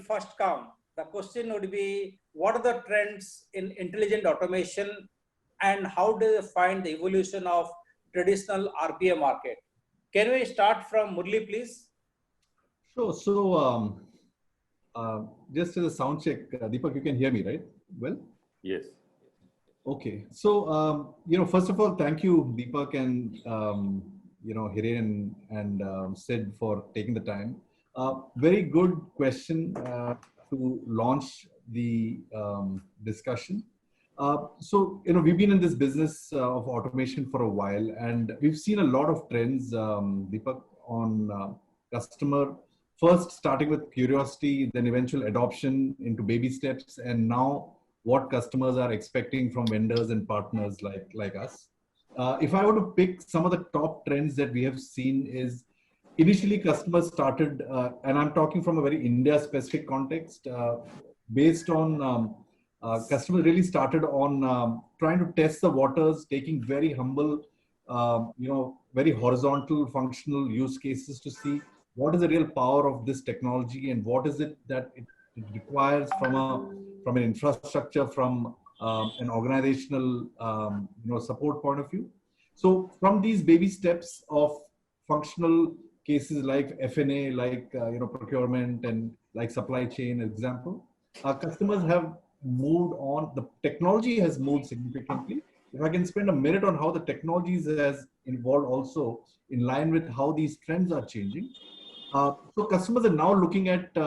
first come, the question would be, what are the trends in intelligent automation and how do you find the evolution of traditional RPA market? Can we start from Murli, please? Sure. So, just as a sound check, Deepak, you can hear me, right? Well? Yes. Okay. So, first of all, thank you, Deepak and, Hiren and Sid for taking the time. Very good question to launch the discussion. We've been in this business of automation for a while, and we've seen a lot of trends, Deepak, on customer, first starting with curiosity, then eventual adoption into baby steps, and now what customers are expecting from vendors and partners like us. If I were to pick some of the top trends that we have seen is, initially customers started, and I'm talking from a very India-specific context, based on customers really started on trying to test the waters, taking very humble, very horizontal functional use cases to see what is the real power of this technology and what is it that it requires from an infrastructure, from an organizational support point of view. So from these baby steps of functional cases like F&A, like procurement and like supply chain example, our customers have moved on. The technology has moved significantly. If I can spend a minute on how the technologies has evolved also in line with how these trends are changing. So customers are now looking at 2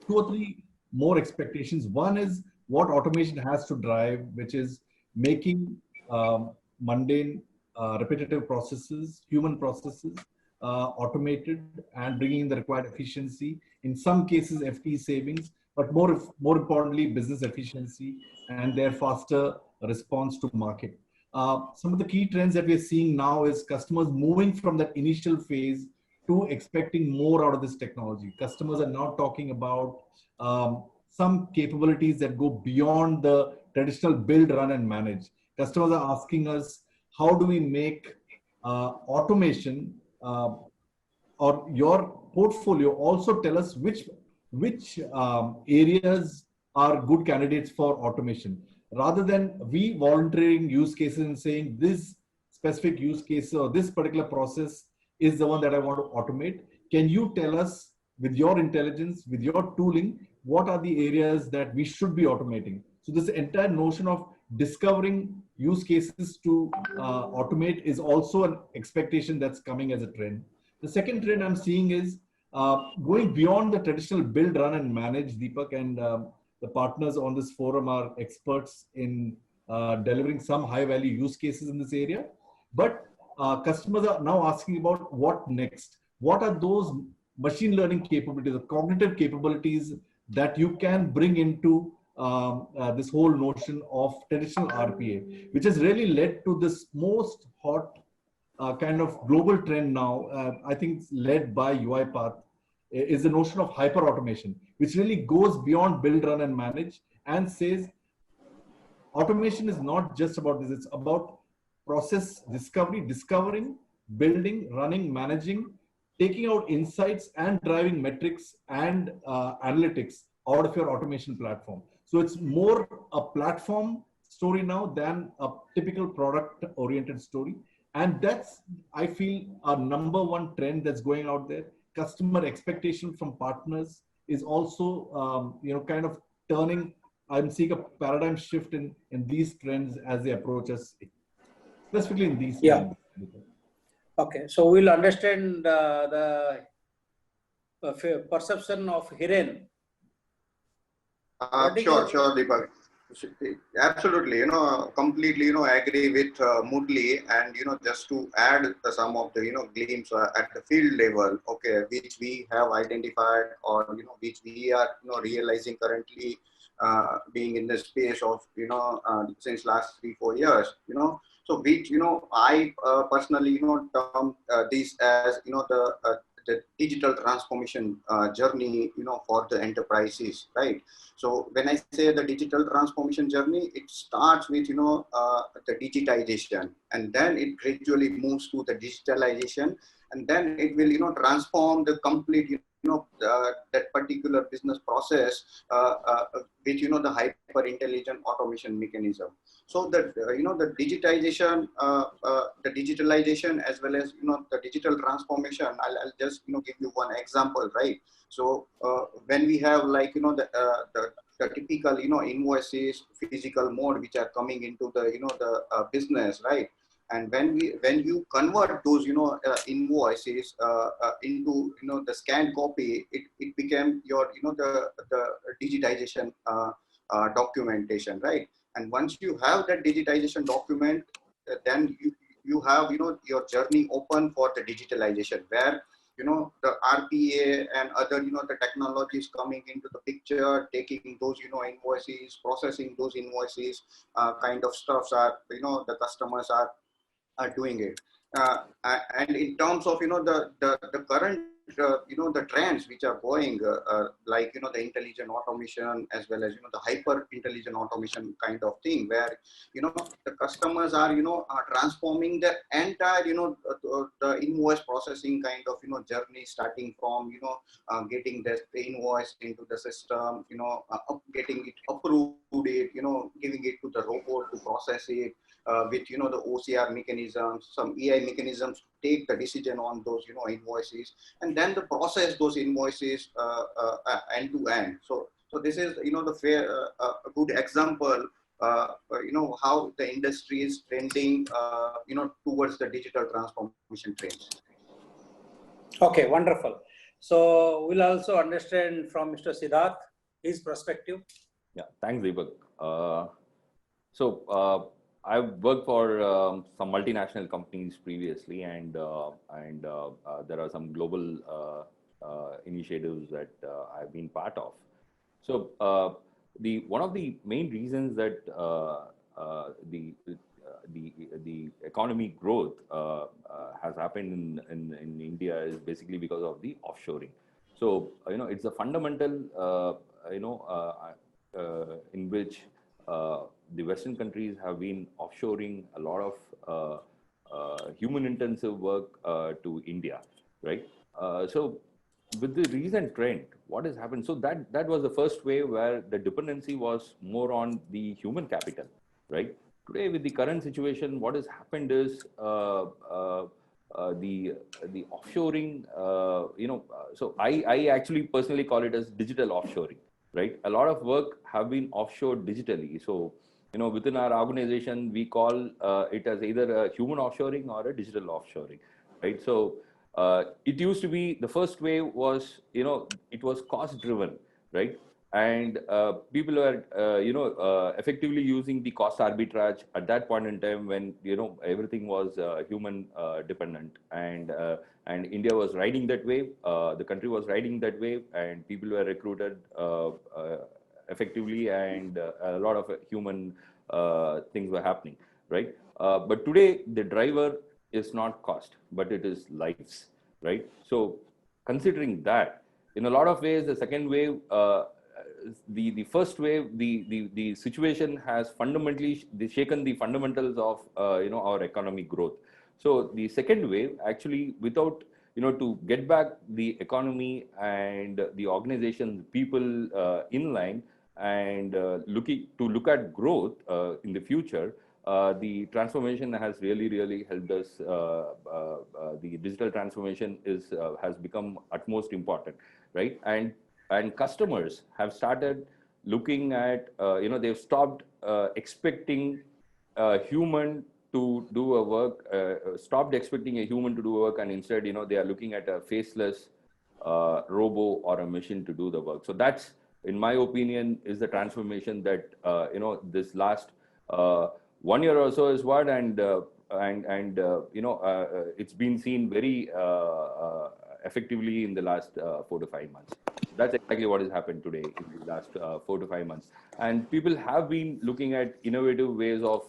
or 3 more expectations. One is what automation has to drive, which is making mundane, repetitive processes, human processes, automated and bringing in the required efficiency. In some cases, FTE savings, but more importantly, business efficiency and their faster response to market. Some of the key trends that we're seeing now is customers moving from that initial phase to expecting more out of this technology. Customers are now talking about some capabilities that go beyond the traditional build, run, and manage. Customers are asking us, how do we make automation or your portfolio also tell us which areas are good candidates for automation, rather than we volunteering use cases and saying this specific use case or this particular process is the one that I want to automate. Can you tell us with your intelligence, with your tooling, what are the areas that we should be automating? So this entire notion of discovering use cases to automate is also an expectation that's coming as a trend. The second trend I'm seeing is going beyond the traditional build, run, and manage. Deepak and the partners on this forum are experts in delivering some high-value use cases in this area. But customers are now asking about what next. What are those machine learning capabilities, the cognitive capabilities that you can bring into this whole notion of traditional RPA, which has really led to this most hot kind of global trend now, I think led by UiPath, is the notion of hyper automation, which really goes beyond build, run, and manage and says automation is not just about this, it's about process discovery, discovering, building, running, managing, taking out insights and driving metrics and analytics out of your automation platform. So it's more a platform story now than a typical product oriented story. And that's, I feel, our #1 trend that's going out there. Customer expectation from partners is also, kind of turning. I'm seeing a paradigm shift in these trends as they approach us, specifically in these trends. Okay, so we'll understand the perception of Hiren. Sure, Deepak. Absolutely, completely, agree with Murli, and, just to add some of the, glimpse at the field level, okay, which we have identified or, which we are, realizing currently, being in the space of, since last 3-4 years, so which, I personally, term this as, the digital transformation journey, for the enterprises, right? So when I say the digital transformation journey, it starts with, the digitization, and then it gradually moves to the digitalization, and then it will, transform the complete, that particular business process with, the hyper intelligent automation mechanism. So that, the digitization, the digitalization, as well as, the digital transformation, I'll just, give you one example, right? So when we have, like, the typical, invoices, physical mode, which are coming into the, the business, right? And when you convert those, invoices into, the scanned copy, it became your, the digitization documentation, right? And once you have that digitization document, then you have, your journey open for the digitalization, where, the RPA and other, the technologies coming into the picture, taking those, invoices, processing those invoices, kind of stuffs are, the customers are doing it. And in terms of, the current, the trends which are going, like, the intelligent automation, as well as, the hyper intelligent automation kind of thing, where, the customers are, are transforming the entire, the invoice processing kind of, journey, starting from, getting the invoice into the system, getting it approved, it, giving it to the robot to process it, with, the OCR mechanisms, some AI mechanisms to take the decision on those, invoices, and then the process those invoices end to end. So this is, the a good example, how the industry is trending, towards the digital transformation trends. Okay, wonderful. So we'll also understand from Mr. Siddharth his perspective. Yeah, thanks, Deepak. So I've worked for some multinational companies previously, and there are some global initiatives that I've been part of. So one of the main reasons that the economy growth has happened in India is basically because of the offshoring. So it's a fundamental in which the Western countries have been offshoring a lot of human-intensive work to India, right? So with the recent trend, what has happened? So that was the first wave where the dependency was more on the human capital, right? Today, with the current situation, what has happened is the offshoring. So I actually personally call it as digital offshoring, right? A lot of work have been offshored digitally. So within our organization, we call it as either a human offshoring or a digital offshoring, right? So it used to be, the first wave was, it was cost driven, right? And people were, effectively using the cost arbitrage at that point in time when, everything was human dependent, and India was riding that wave. The country was riding that wave, and people were recruited effectively, and a lot of human things were happening, right? But today the driver is not cost, but it is lives, right? So considering that, in a lot of ways, the second wave, the first wave, the situation has fundamentally shaken the fundamentals of our economic growth. So the second wave, actually, without to get back the economy and the organization, people in line, and look at growth in the future, the transformation has really helped us. The digital transformation has become utmost important, right? And customers have started looking at, they've stopped expecting a human to do a work, stopped expecting a human to do work, and instead, they are looking at a faceless robo or a machine to do the work. So that's, in my opinion, is the transformation that, this last 1 year or so is what, and it's been seen very effectively in the last 4 to 5 months. That's exactly what has happened today in the last 4 to 5 months. And people have been looking at innovative ways of,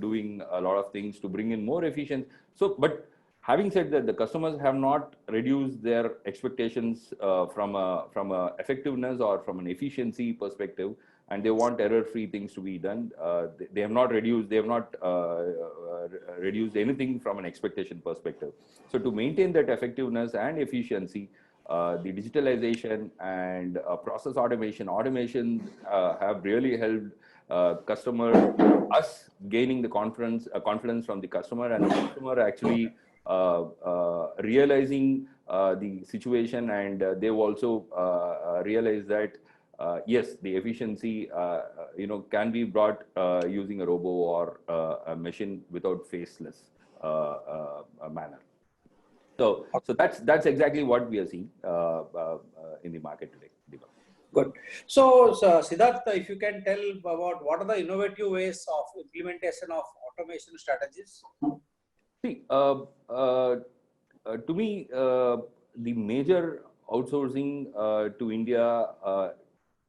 doing a lot of things to bring in more efficient. So, but having said that, the customers have not reduced their expectations from a effectiveness or from an efficiency perspective. and they want error-free things to be done. They have not reduced anything from an expectation perspective. So to maintain that effectiveness and efficiency, the digitalization and process automations have really helped us gaining the confidence from the customer, and the customer actually realizing the situation, and they've also realized that yes, the efficiency can be brought using a robo or a machine without faceless manner. So that's exactly what we are seeing in the market today. Good. So, Siddharth, if you can tell about what are the innovative ways of implementation of automation strategies? See, to me, the major outsourcing to India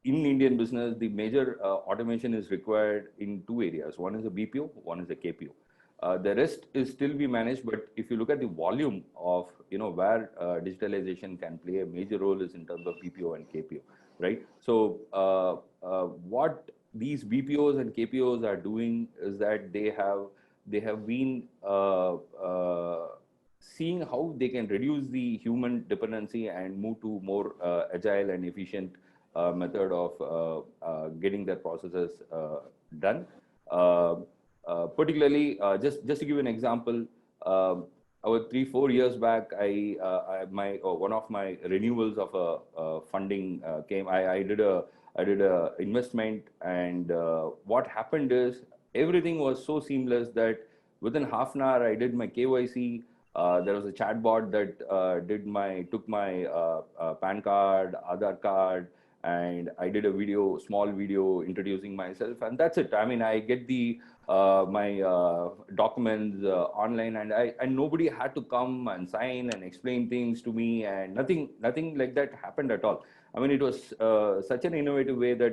in Indian business, the major automation is required in two areas. One is a BPO, one is a KPO. The rest is still be managed, but if you look at the volume of where digitalization can play a major role is in terms of BPO and KPO, right? So what these BPOs and KPOs are doing is that they have been seeing how they can reduce the human dependency and move to more agile and efficient method of getting their processes done. Particularly, just to give you an example, about 3-4 years back, one of my renewals of a funding came. I did a investment, and what happened is everything was so seamless that within half an hour I did my KYC. There was a chatbot that took my PAN card, Aadhaar card, and I did a small video introducing myself, and that's it. I mean, I get my documents online, and nobody had to come and sign and explain things to me, and nothing like that happened at all. I mean, it was such an innovative way that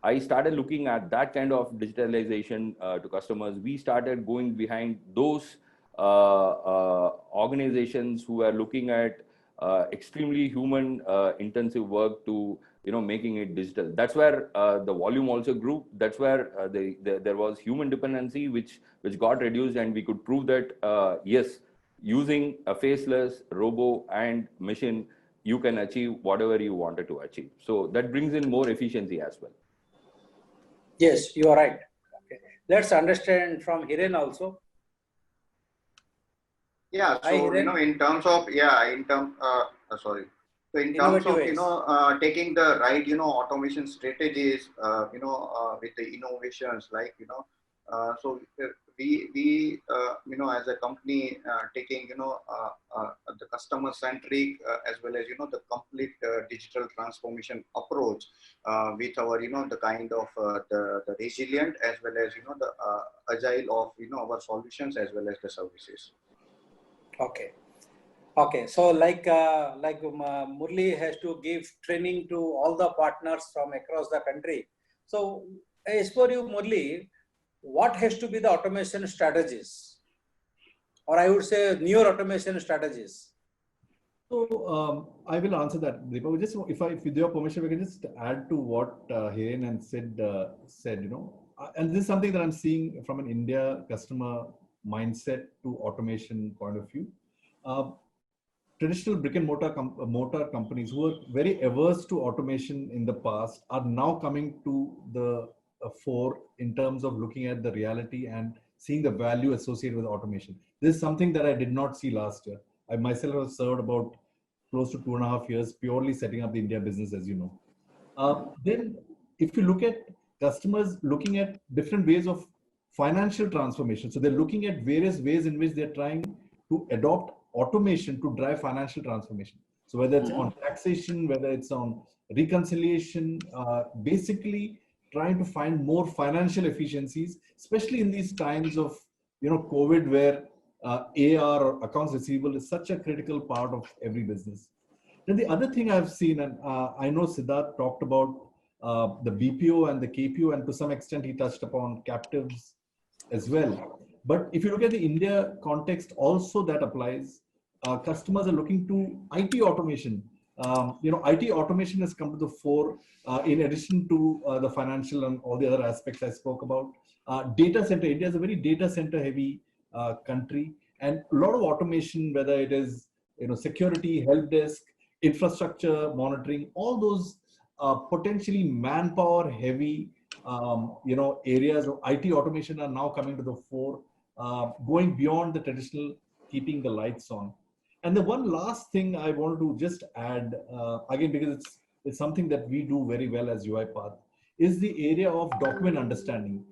I started looking at that kind of digitalization to customers. We started going behind those organizations who are looking at extremely human intensive work to making it digital. That's where the volume also grew. That's where there was human dependency which got reduced, and we could prove that yes, using a faceless robo and machine, you can achieve whatever you wanted to achieve. So that brings in more efficiency as well. Yes, you are right. Okay. Let's understand from Hiren also. Yeah, so in terms of So in terms of taking the right automation strategies with the innovations like so we as a company taking the customer centric as well as the complete digital transformation approach with our the kind of the resilient as well as the agile of our solutions as well as the services. Okay, so like Murli has to give training to all the partners from across the country. So as for you, Murli, what has to be the automation strategies, or I would say newer automation strategies? So I will answer that, Deepak. Just if with your permission, we can just add to what Hiren and Sid said. And this is something that I'm seeing from an India customer mindset to automation point of view. Traditional brick and mortar companies who were very averse to automation in the past are now coming to the fore in terms of looking at the reality and seeing the value associated with automation. This is something that I did not see last year. I myself have served about close to 2.5 years purely setting up the India business, as you know. Then if you look at customers looking at different ways of financial transformation, so they're looking at various ways in which they're trying to adopt automation to drive financial transformation. So whether it's on taxation, whether it's on reconciliation, basically trying to find more financial efficiencies, especially in these times of COVID, where AR or accounts receivable is such a critical part of every business. Then the other thing I've seen, and I know Siddharth talked about the BPO and the KPO, and to some extent he touched upon captives as well. But if you look at the India context, also that applies. Customers are looking to IT automation IT automation has come to the fore in addition to the financial and all the other aspects I spoke about. Data center, India is a very data center heavy country, and a lot of automation, whether it is security, help desk, infrastructure monitoring, all those potentially manpower heavy areas of IT automation are now coming to the fore, going beyond the traditional keeping the lights on. And the one last thing I wanted to just add, again, because it's something that we do very well as UiPath, is the area of document understanding.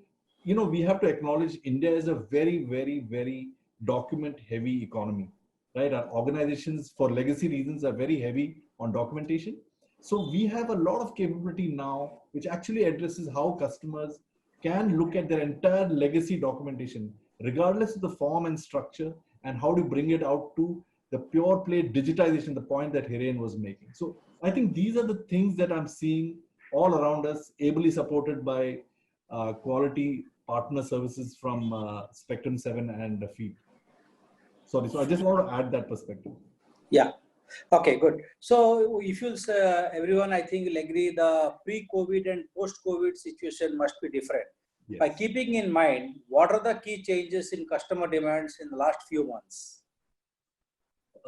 We have to acknowledge India is a very, very, very document heavy economy, right? Our organizations for legacy reasons are very heavy on documentation. So we have a lot of capability now, which actually addresses how customers can look at their entire legacy documentation, regardless of the form and structure, and how to bring it out to the pure play digitization, the point that Hiren was making. So I think these are the things that I'm seeing all around us, ably supported by quality partner services from Spectrum 7 and Feed. Sorry, so I just want to add that perspective. Yeah. Okay, good. So if you everyone, I think will agree the pre-COVID and post-COVID situation must be different. Yes. By keeping in mind, what are the key changes in customer demands in the last few months?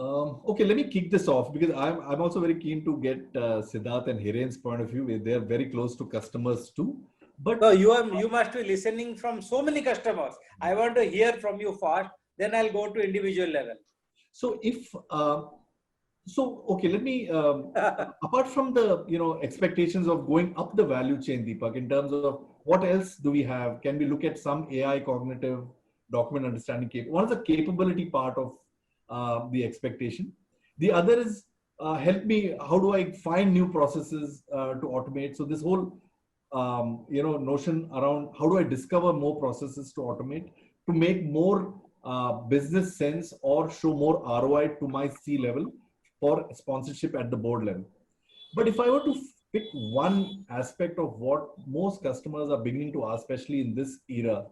Okay, let me kick this off because I'm also very keen to get Siddharth and Hiren's point of view. They're very close to customers too. But no, you must be listening from so many customers. I want to hear from you first, then I'll go to individual level. So if okay, let me apart from the expectations of going up the value chain, Deepak, in terms of what else do we have? Can we look at some AI cognitive document understanding one is the capability part of the expectation. The other is help me, how do I find new processes to automate? So this whole notion around how do I discover more processes to automate to make more business sense or show more ROI to my C-level for sponsorship at the board level. But if I were to pick one aspect of what most customers are beginning to ask, especially in this era,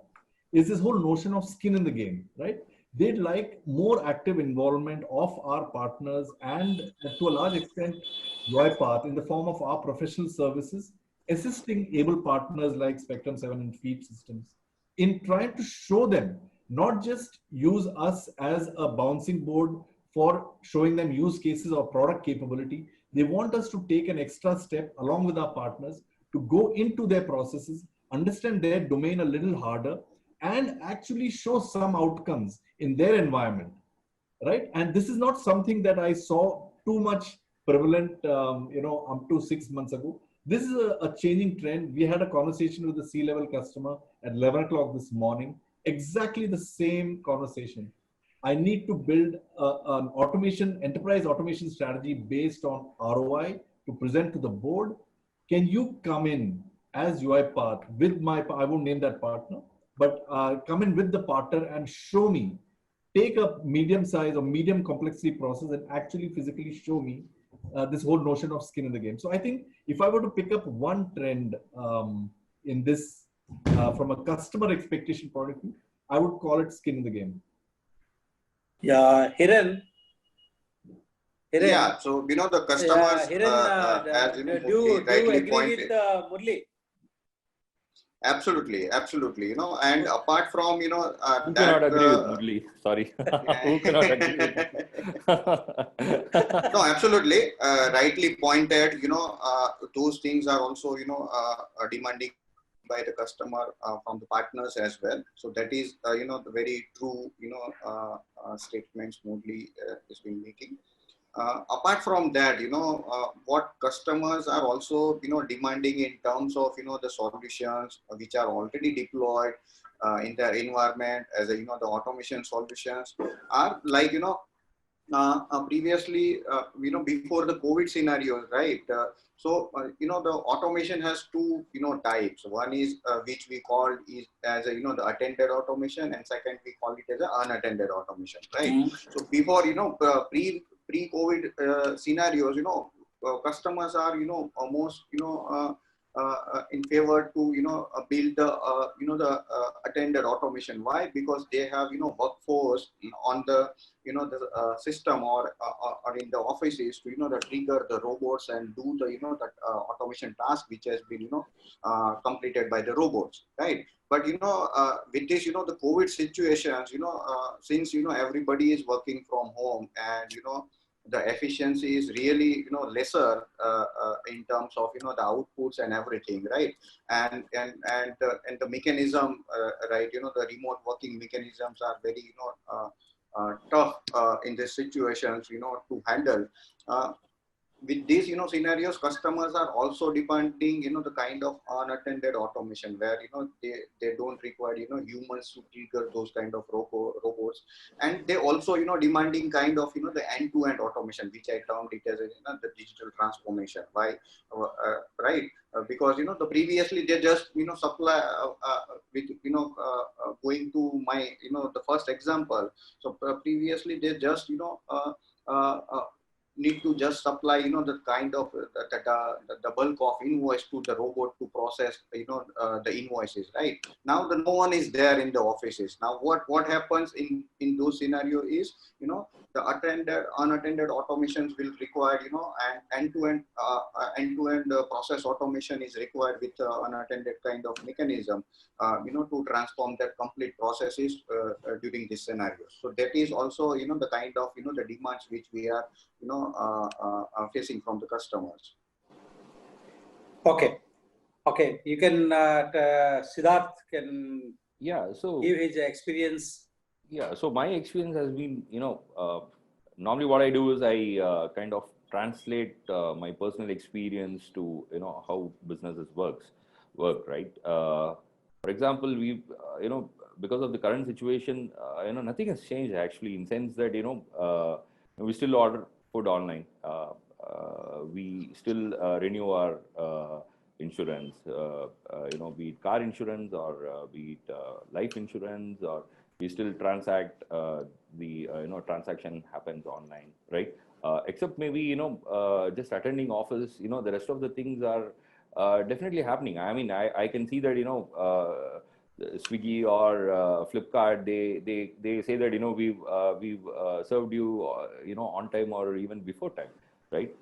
is this whole notion of skin in the game, right? They'd like more active involvement of our partners and to a large extent, UiPath in the form of our professional services, assisting able partners like Spectrum 7 and Feed Systems in trying to show them, not just use us as a bouncing board for showing them use cases or product capability. They want us to take an extra step along with our partners to go into their processes, understand their domain a little harder, and actually show some outcomes in their environment, right? And this is not something that I saw too much prevalent, up to 6 months ago. This is a changing trend. We had a conversation with a C-level customer at 11 o'clock this morning, exactly the same conversation. I need to build an enterprise automation strategy based on ROI to present to the board. Can you come in as UiPath with I won't name that partner, but come in with the partner and show me, take a medium size or medium complexity process and actually physically show me this whole notion of skin in the game. So I think if I were to pick up one trend in this, from a customer expectation point of view, I would call it skin in the game. Yeah, Hiren. Yeah, so the customers, as do you agree pointed, with Murli? Absolutely, and apart from who cannot agree with Murli? Sorry, who cannot agree with No, absolutely, rightly pointed. Those things are also demanding by the customer from the partners as well. So that is the very true statements Murli has been making. Apart from that, what customers are also demanding in terms of the solutions which are already deployed in their environment as the automation solutions are like previously before the COVID scenario, right? So the automation has two types. One is which we call is as a the attended automation, and second we call it as a unattended automation, right? Mm-hmm. So before pre-COVID scenarios, customers are almost in favor to build the attended automation. Why? Because they have workforce on the the system or in the offices to the trigger the robots and do the that automation task which has been completed by the robots, right? But with this the COVID situations, since everybody is working from home, and the efficiency is really lesser in terms of the outputs and everything, right? And the mechanism, right, the remote working mechanisms are very tough in these situations to handle. With these scenarios, customers are also demanding the kind of unattended automation where they don't require humans to trigger those kind of robots. And they also demanding kind of the end-to-end automation, which I termed it as the digital transformation. Why? Right? Because the previously they just supply with going to my the first example. So previously they just need to just supply the kind of the bulk of invoice to the robot to process the invoices, right? Now no one is there in the offices. Now what happens in those scenario is the unattended automations will require and end-to-end process automation is required with unattended kind of mechanism to transform that complete processes during this scenario. So that is also the kind of the demands which we are facing from the customers. Okay, you can Siddharth can give his experience. Yeah, so my experience has been, normally what I do is I kind of translate my personal experience to, how businesses work, right? For example, we, because of the current situation, nothing has changed actually, in the sense that, we still order food online. We still renew our insurance, be it car insurance or be it life insurance, or we still transact the transaction happens online, right? Except maybe just attending office. The rest of the things are definitely happening. I mean, I can see that Swiggy or Flipkart, they say that we've served you on time or even before time, right?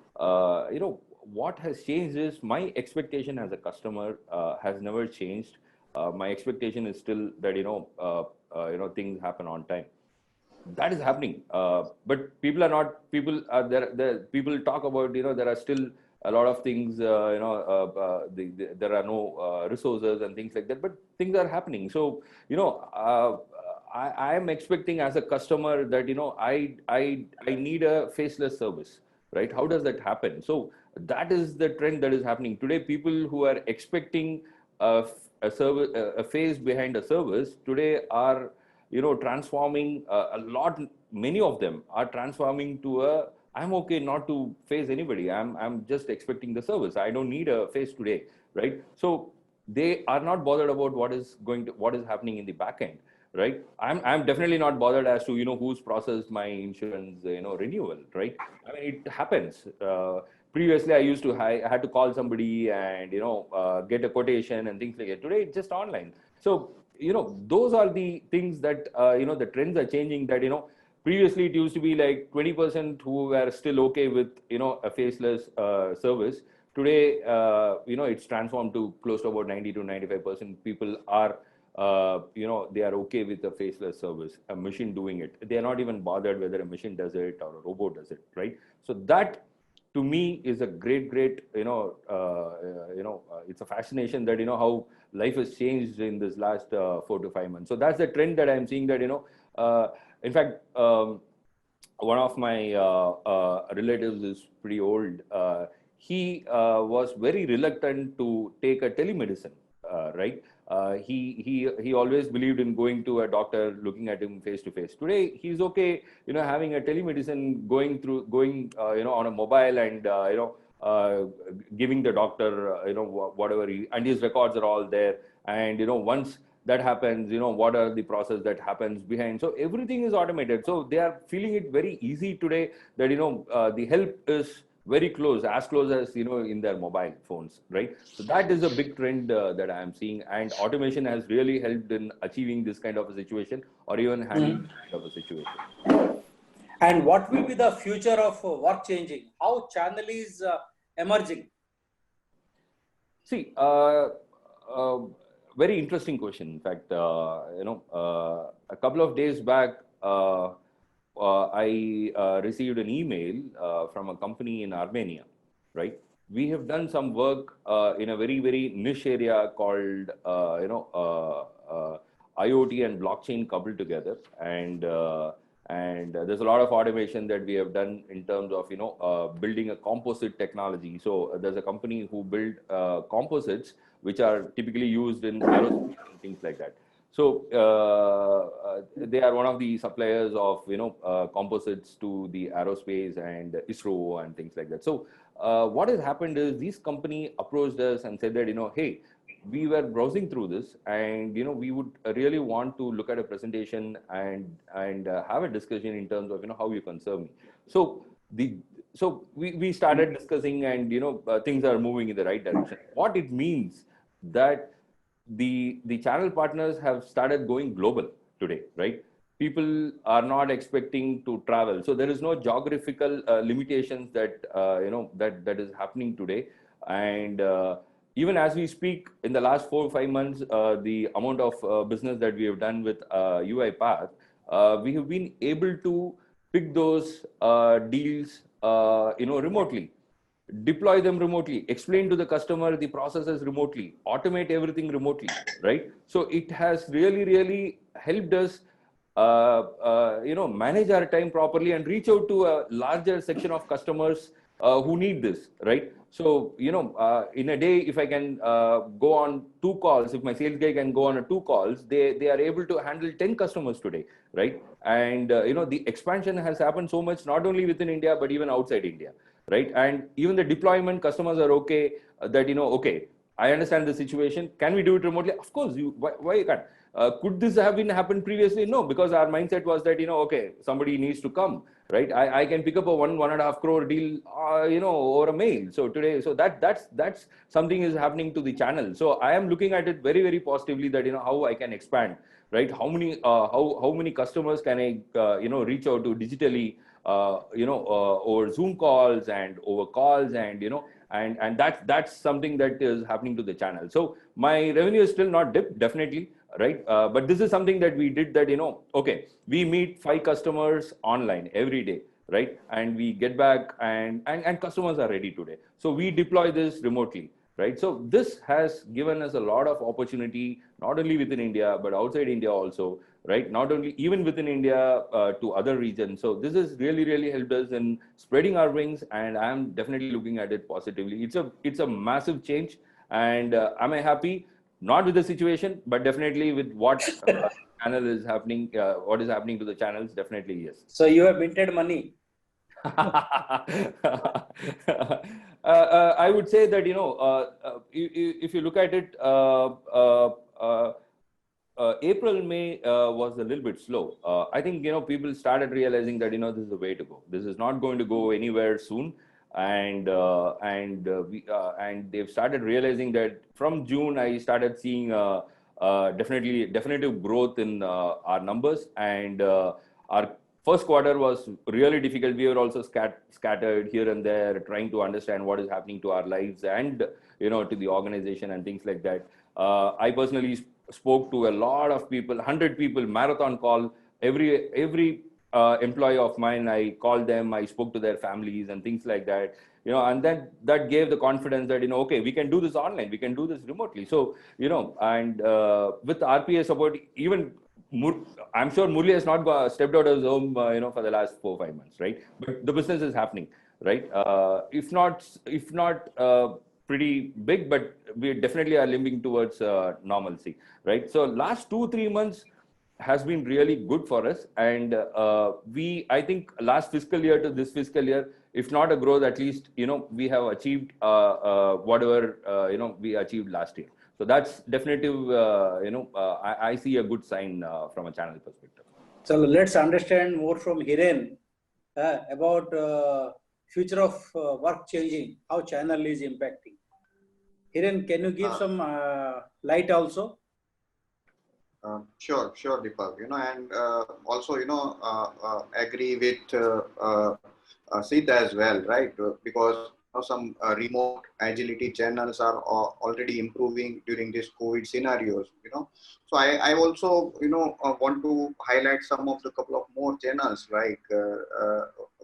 What has changed is my expectation as a customer has never changed. My expectation is still that things happen on time. That is happening, but people are not. People are there. People talk about there are still a lot of things. There are no resources and things like that. But things are happening. So I am expecting as a customer that I need a faceless service, right? How does that happen? So that is the trend that is happening today. People who are expecting a service, a face behind a service, today are transforming a lot. Many of them are transforming to I'm okay not to face anybody. I'm just expecting the service. I don't need a face today, right? So they are not bothered about what is happening in the back end, right? I'm definitely not bothered as to who's processed my insurance renewal, right? I mean, it happens. Previously, I had to call somebody and get a quotation and things like that. Today, it's just online. So those are the things that the trends are changing. That previously it used to be like 20% who were still okay with a faceless service. Today, it's transformed to close to about 90 to 95% people are they are okay with a faceless service, a machine doing it. They are not even bothered whether a machine does it or a robot does it, right? So that, to me, is a great, it's a fascination that, how life has changed in this last 4 to 5 months. So that's the trend that I'm seeing, that, in fact, one of my relatives is pretty old. He was very reluctant to take a telemedicine, right? He always believed in going to a doctor, looking at him face to face. Today, he's okay, having a telemedicine, going on a mobile and, giving the doctor, whatever and his records are all there. And, once that happens, what are the process that happens behind. So everything is automated. So they are feeling it very easy today that, the help is very close as in their mobile phones, right? So that is a big trend that I am seeing, and automation has really helped in achieving this kind of a situation, or even handling this kind of a situation. And what will be the future of work changing? How channel is emerging? See, very interesting question. In fact, a couple of days back, I received an email from a company in Armenia, right? We have done some work in a very, very niche area called, IoT and blockchain coupled together. And there's a lot of automation that we have done in terms of, building a composite technology. So there's a company who build composites, which are typically used in aerospace and things like that. So they are one of the suppliers of composites to the aerospace and ISRO and things like that. So what has happened is this company approached us and said that hey, we were browsing through this, and we would really want to look at a presentation and have a discussion in terms of how you can serve me. So we started discussing, and things are moving in the right direction. What it means that the channel partners have started going global today, right? People are not expecting to travel, so there is no geographical limitations that that is happening today. And even as we speak, in the last 4 or 5 months, the amount of business that we have done with UiPath, we have been able to pick those deals remotely, deploy them remotely, explain to the customer the processes remotely, automate everything remotely, right? So it has really helped us manage our time properly and reach out to a larger section of customers who need this, right? So in a day, if I can go on 2 calls, if my sales guy can go on 2 calls, they are able to handle 10 customers today, right? And the expansion has happened so much, not only within India but even outside India, right? And even the deployment, customers are okay that okay, I understand the situation, can we do it remotely? Of course. Why you can't? Could this have been happened previously? No, because our mindset was that okay, somebody needs to come, right? I can pick up a 1.5 crore deal over a mail. So today, so that's something is happening to the channel. So I am looking at it very positively, that how I can expand, right? How many customers can I reach out to digitally, over Zoom calls and over calls, and and that's something that is happening to the channel. So my revenue is still not dipped, definitely, right? But this is something that we did, that okay, we meet 5 customers online every day, right? And we get back, and customers are ready today. So we deploy this remotely, right? So this has given us a lot of opportunity, not only within India but outside India also, right? Not only even within India, to other regions. So this has really helped us in spreading our wings, and I am definitely looking at it positively. It's a massive change, and am I happy? Not with the situation, but definitely with what channel is happening, what is happening to the channels, definitely yes. So you have minted money. I would say that if you look at it, April, May was a little bit slow. I think people started realizing that this is the way to go. This is not going to go anywhere soon, and they've started realizing that from June I started seeing definitive growth in our numbers, and our first quarter was really difficult. We were also scattered here and there, trying to understand what is happening to our lives and to the organization and things like that. I personally spoke to a lot of people, 100 people, marathon call. Every employee of mine, I called them, I spoke to their families and things like that, and then that gave the confidence that okay, we can do this online, we can do this remotely. So and with RPA support, even I'm sure Murli has not stepped out of his home for the last 4 or 5 months, right? But the business is happening, right? If not pretty big, but we definitely are limping towards normalcy, right? So last 2-3 months has been really good for us, and I think last fiscal year to this fiscal year, if not a growth, at least we have achieved whatever we achieved last year. So that's definitive. I see a good sign from a channel perspective. So let's understand more from Hiren about future of work changing, how channel is impacting. Hiren, can you give some light also? Sure, Deepak. And also, agree with Sid as well, right? Because some remote agility channels are already improving during this COVID scenarios. So I also, want to highlight some of the couple of more channels, like,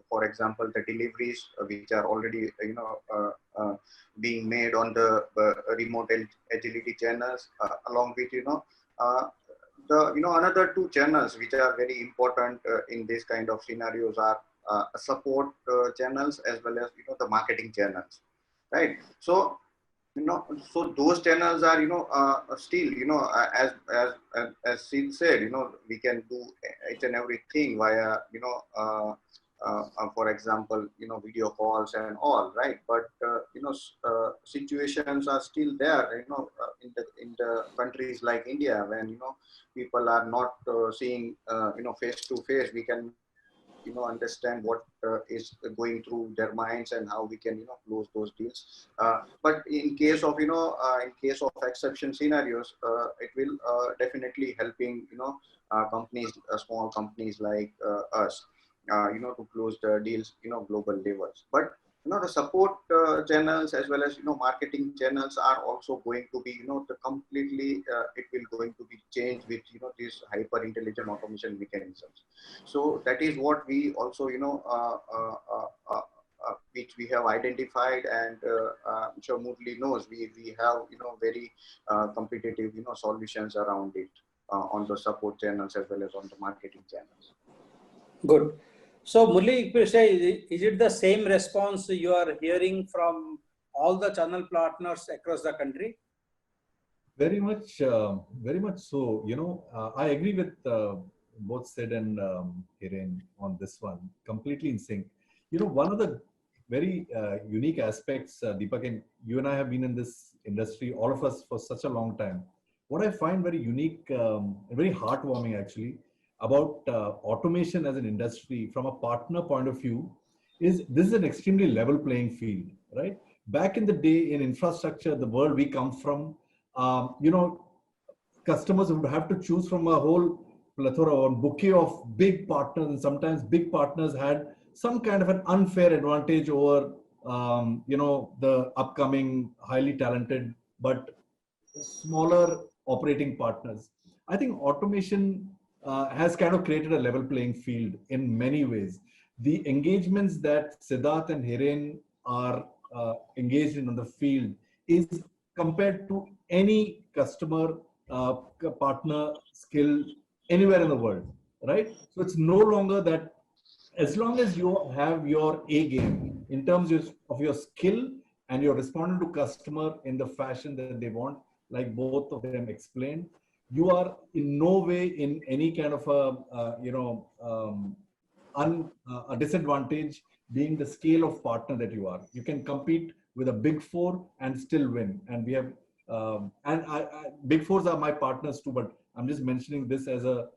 for example, the deliveries which are already, being made on the remote agility channels, along with, another two channels which are very important in this kind of scenarios are support channels, as well as the marketing channels, right? So so those channels are still, as Sid said, we can do each and everything via for example, video calls and all, right? But situations are still there, in the countries like India, when people are not seeing face to face. We can understand what is going through their minds, and how we can close those deals. But in case of exception scenarios, it will definitely helping companies, small companies like us, to close the deals global levels. But the support channels, as well as marketing channels, are also going to be the completely it will going to be changed with these hyper intelligent automation mechanisms. So that is what we also which we have identified, and I'm sure Moodley knows we have very competitive solutions around it, on the support channels as well as on the marketing channels. Good. So Murli, if you say, is it the same response you are hearing from all the channel partners across the country? Very much so. I agree with both Sid and Hiren on this one. Completely in sync. One of the very unique aspects, Deepak, and you and I have been in this industry, all of us, for such a long time. What I find very unique, and very heartwarming actually, about automation as an industry from a partner point of view, is this is an extremely level playing field, right? Back in the day, in infrastructure, the world we come from, customers would have to choose from a whole plethora or bouquet of big partners, and sometimes big partners had some kind of an unfair advantage over, the upcoming highly talented but smaller operating partners. I think automation has kind of created a level playing field in many ways. The engagements that Siddharth and Hiren are engaged in on the field is compared to any customer partner skill anywhere in the world, right? So it's no longer that, as long as you have your A game in terms of your skill, and you're responding to customer in the fashion that they want, like both of them explained, you are in no way in any kind of a disadvantage being the scale of partner that you are. You can compete with a big four and still win. And we have, big fours are my partners too, but I'm just mentioning this as a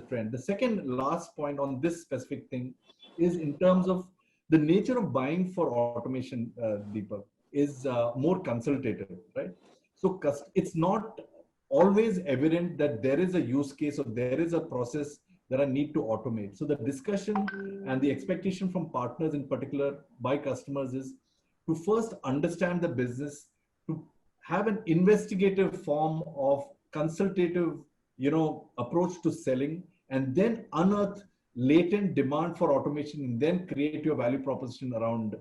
trend. The second last point on this specific thing is in terms of the nature of buying for automation, Deepak, is more consultative, right? So it's not always evident that there is a use case or there is a process that I need to automate. So the discussion and the expectation from partners in particular by customers is to first understand the business, to have an investigative form of consultative, approach to selling, and then unearth latent demand for automation, and then create your value proposition around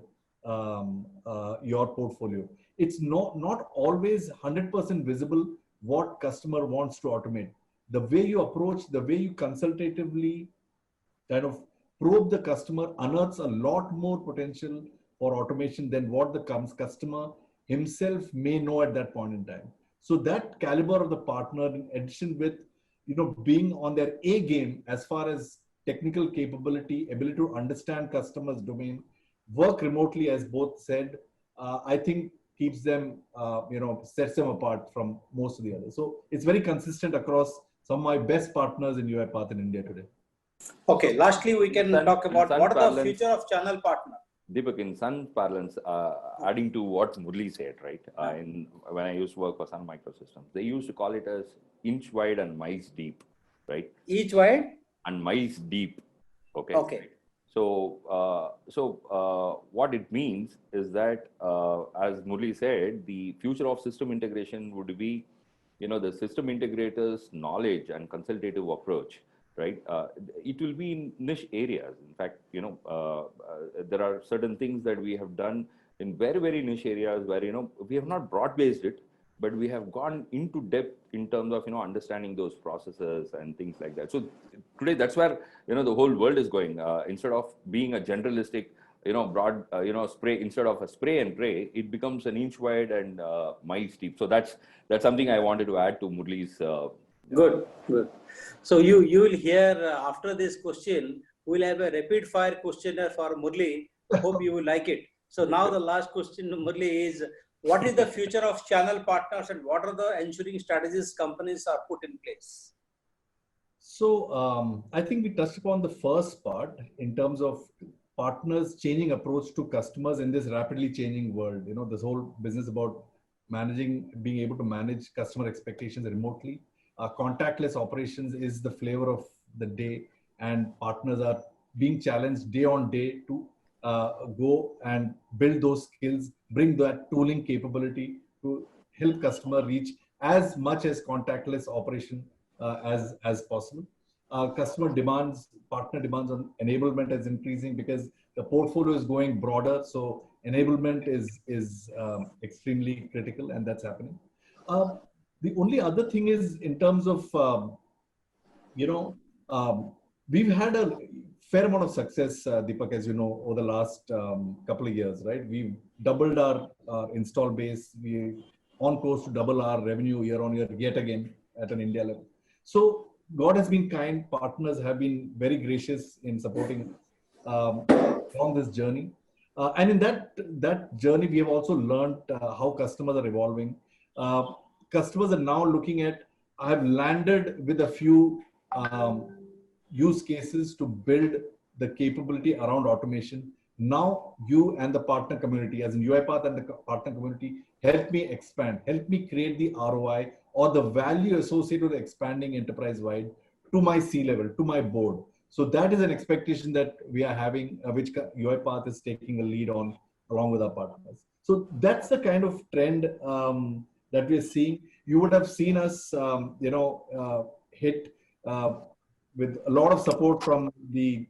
your portfolio. It's not always 100% visible what customer wants to automate. The way you approach, the way you consultatively kind of probe the customer unearths a lot more potential for automation than what the customer himself may know at that point in time. So that caliber of the partner, in addition with, being on their A game as far as technical capability, ability to understand customers' domain, work remotely, as both said, I think keeps them, sets them apart from most of the others. So it's very consistent across some of my best partners in UiPath in India today. Okay, lastly, we can talk about what are the future of channel partner. Deepak, in Sun parlance, adding to what Murli said, right? When I used to work for Sun Microsystems, they used to call it as inch wide and miles deep, right? Each wide? And miles deep. Okay. Okay. So what it means is that, as Murli said, the future of system integration would be, the system integrators' knowledge and consultative approach, right? It will be in niche areas. In fact, there are certain things that we have done in very, very niche areas where, we have not broad-based it, but we have gone into depth in terms of, understanding those processes and things like that. So today, that's where, the whole world is going. Instead of being a generalistic, broad, spray, instead of a spray and pray, it becomes an inch wide and miles deep. So that's something I wanted to add to Murli's. Good. So you will hear after this question, we'll have a rapid fire questionnaire for Murli. Hope you will like it. So now the last question, Murli, is what is the future of channel partners and what are the ensuring strategies companies are put in place? So I think we touched upon the first part in terms of partners changing approach to customers in this rapidly changing world. This whole business about being able to manage customer expectations remotely. Contactless operations is the flavor of the day, and partners are being challenged day on day to go and build those skills, bring that tooling capability to help customer reach as much as contactless operation as possible. Customer demands, partner demands on enablement is increasing because the portfolio is going broader. So enablement is extremely critical, and that's happening. The only other thing is in terms of, we've had a fair amount of success, Deepak, as you know, over the last couple of years, right? We've doubled our install base. We're on course to double our revenue year on year yet again at an India level. So God has been kind. Partners have been very gracious in supporting along this journey. And in that journey, we have also learned how customers are evolving. Customers are now looking at, I have landed with a few use cases to build the capability around automation. Now you and the partner community, as in UiPath and the partner community, help me expand, help me create the ROI or the value associated with expanding enterprise-wide to my C-level, to my board. So that is an expectation that we are having, which UiPath is taking a lead on along with our partners. So that's the kind of trend that we are seeing. You would have seen us, hit with a lot of support from the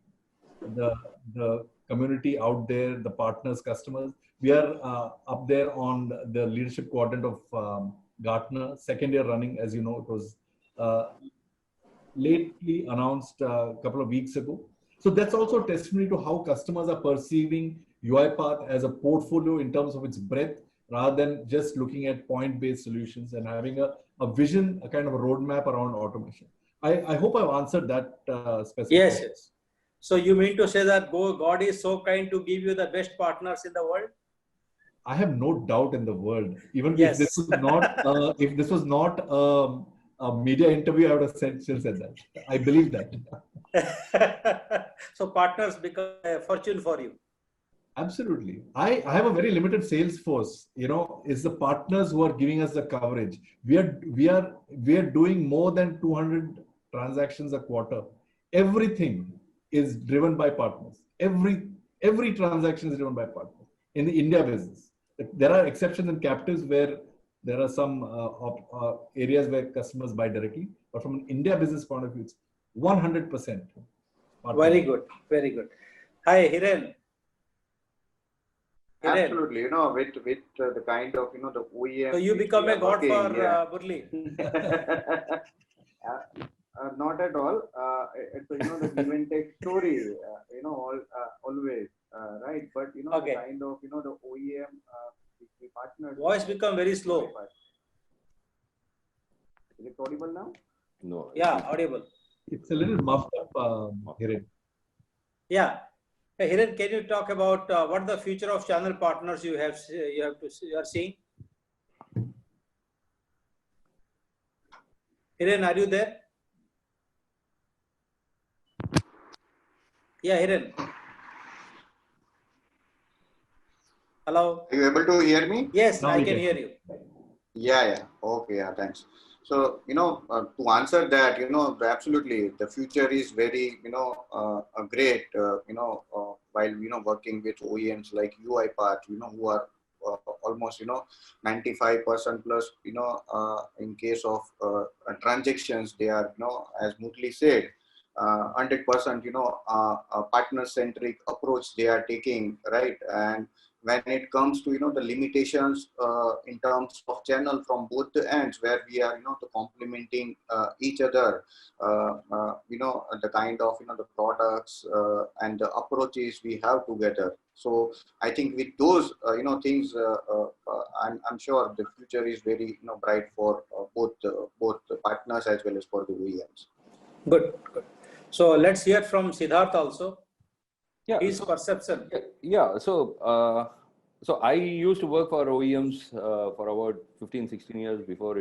community out there, the partners, customers. We are up there on the leadership quadrant of Gartner, second year running. As you know, it was lately announced a couple of weeks ago. So that's also a testimony to how customers are perceiving UiPath as a portfolio in terms of its breadth, rather than just looking at point-based solutions and having a vision, a kind of a roadmap around automation. I hope I've answered that specifically. Yes. So you mean to say that God is so kind to give you the best partners in the world? I have no doubt in the world. Even yes. if this was not a media interview, I would have still said that. I believe that. So partners become a fortune for you. Absolutely. I have a very limited sales force. It's the partners who are giving us the coverage. We are doing more than 200 transactions a quarter. Everything is driven by partners. Every transaction is driven by partners in the India business. There are exceptions and captives where there are some areas where customers buy directly, but from an India business point of view, it's 100%. Very good. Very good. Hi, Hiren. Absolutely, with the kind of the OEM. So you become a god for Murli. Not at all. It's the give and take story. Always right. But okay. The kind of the OEM partners. Voice become very slow. Is it audible now? No. Yeah, audible. It's a little muffled up, Hiren. Yeah. Hey, Hiren, can you talk about what the future of channel partners you are seeing? Hiren, are you there? Yeah, Hiren. Hello. Are you able to hear me? Yes, Now I we can can. hear you. Yeah. Okay. Yeah. Thanks. So, to answer that, absolutely, the future is very, great, while, working with OEMs like UiPath, who are almost, 95% plus, in case of transactions, they are, as Murli said, 100%, partner centric approach they are taking, right? And when it comes to the limitations in terms of channel from both the ends, where we are the complementing each other, the kind of the products and the approaches we have together. So I think with those things, I'm sure the future is very bright for both the partners as well as for the OEMs. Good, good. So let's hear from Siddharth also. Yeah. His perception. Yeah. So I used to work for OEMs for about 15, 16 years before,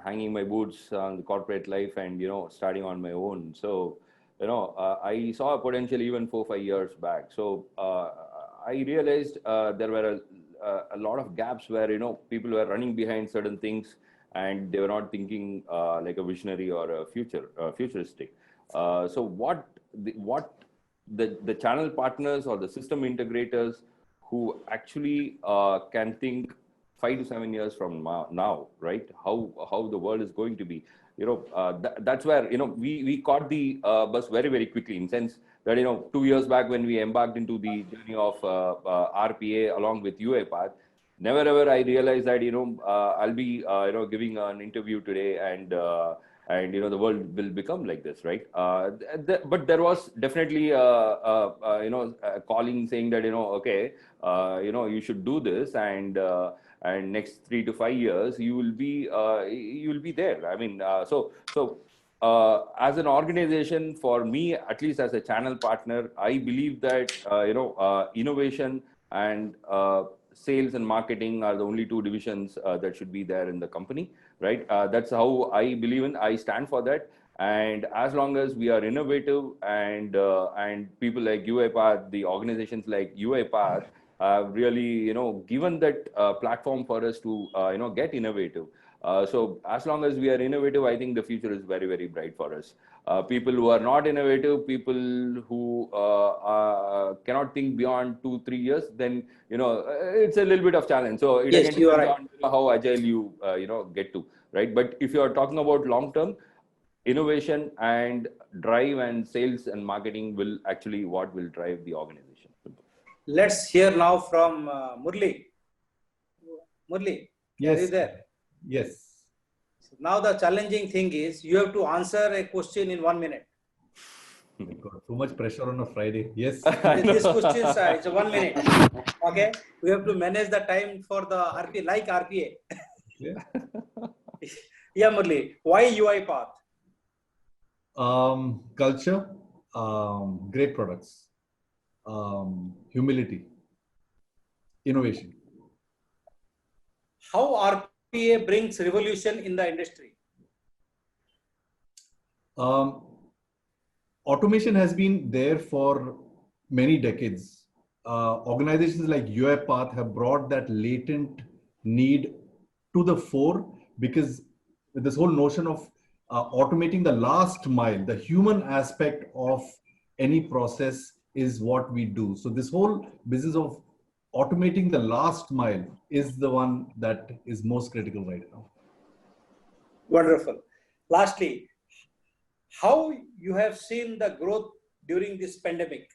hanging my boots on the corporate life and, starting on my own. So, I saw a potential even 4, 5 years back. So I realized there were a lot of gaps where, people were running behind certain things and they were not thinking like a visionary or a futuristic. So what the channel partners or the system integrators who actually can think 5 to 7 years from now, right? How the world is going to be, that's where we caught the bus very, very quickly, in sense that 2 years back when we embarked into the journey of RPA along with UiPath, never ever I realized that I'll be giving an interview today and the world will become like this, right? But there was definitely a calling saying that okay, you should do this, and next 3 to 5 years you will be there. I mean, as an organization, for me, at least as a channel partner, I believe that innovation and sales and marketing are the only two divisions that should be there in the company, right? That's how I believe in. I stand for that. And as long as we are innovative and people like UiPath, the organizations like UiPath, really given that platform for us to get innovative. So as long as we are innovative, I think the future is very, very bright for us. People who are not innovative, people who cannot think beyond 2, 3 years, then it's a little bit of challenge. So it Yes, again you are depends right. on how agile you get to, right? But if you are talking about long term, innovation and drive and sales and marketing will actually what will drive the organization. Let's hear now from Murli. Murli, are you Yes. there? Yes. Now the challenging thing is you have to answer a question in 1 minute. My God, too much pressure on a Friday. Yes. This question, it's 1 minute. Okay, we have to manage the time for the RPA. Yeah. Yeah, Murli, why UiPath? Culture, great products, humility, innovation. How RPA brings revolution in the industry? Automation has been there for many decades. Organizations like UiPath have brought that latent need to the fore, because this whole notion of automating the last mile, the human aspect of any process is what we do. So this whole business of automating the last mile is the one that is most critical right now. Wonderful. Lastly, how you have seen the growth during this pandemic?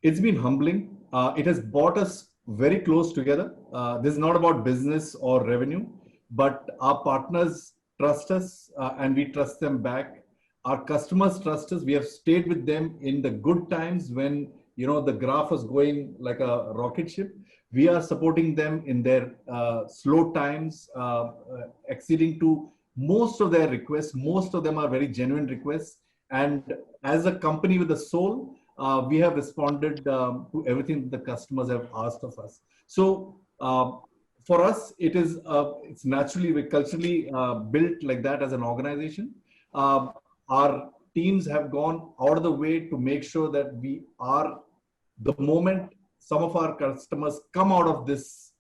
It's been humbling. It has brought us very close together. This is not about business or revenue, but our partners trust us and we trust them back. Our customers trust us. We have stayed with them in the good times when the graph was going like a rocket ship. We are supporting them in their slow times, acceding to most of their requests. Most of them are very genuine requests. And as a company with a soul, we have responded to everything the customers have asked of us. So for us, it's naturally, we're culturally built like that as an organization. Our teams have gone out of the way to make sure that we are the moment some of our customers come out of this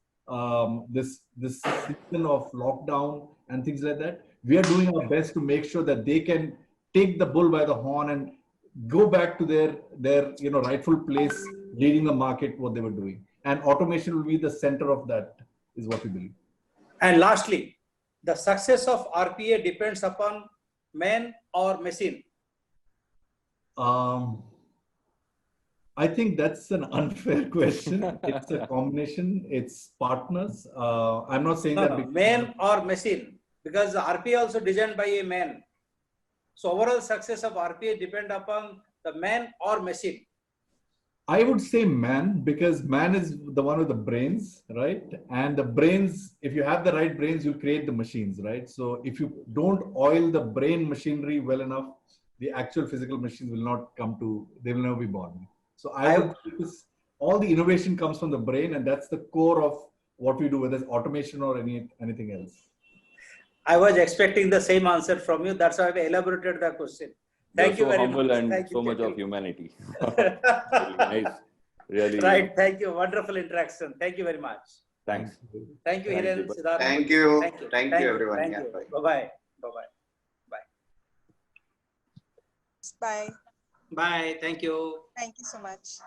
this season of lockdown and things like that, we are doing our best to make sure that they can take the bull by the horn and go back to their rightful place, leading the market what they were doing. And automation will be the center of that, is what we believe. And lastly, the success of RPA depends upon man or machine. I think that's an unfair question. It's a combination. It's partners. I'm not saying that man or machine, because the RPA also designed by a man. So overall success of RPA depend upon the man or machine. I would say man, because man is the one with the brains, right? And the brains, if you have the right brains, you create the machines, right? So if you don't oil the brain machinery well enough, the actual physical machines will not come to, they will never be born. So I would, because all the innovation comes from the brain, and that's the core of what we do, whether it's automation or anything else. I was expecting the same answer from you. That's why I elaborated the question. Thank you very much. And thank so you, much of humanity. Really nice. Really. Right. Thank you. Wonderful interaction. Thank you very much. Thanks. Thank you, Hiren, Siddharth. Thank you. Thank you, everyone. Thank Yeah, you. bye. Bye-bye. Bye-bye. Bye. Bye. Thank you. Thank you so much.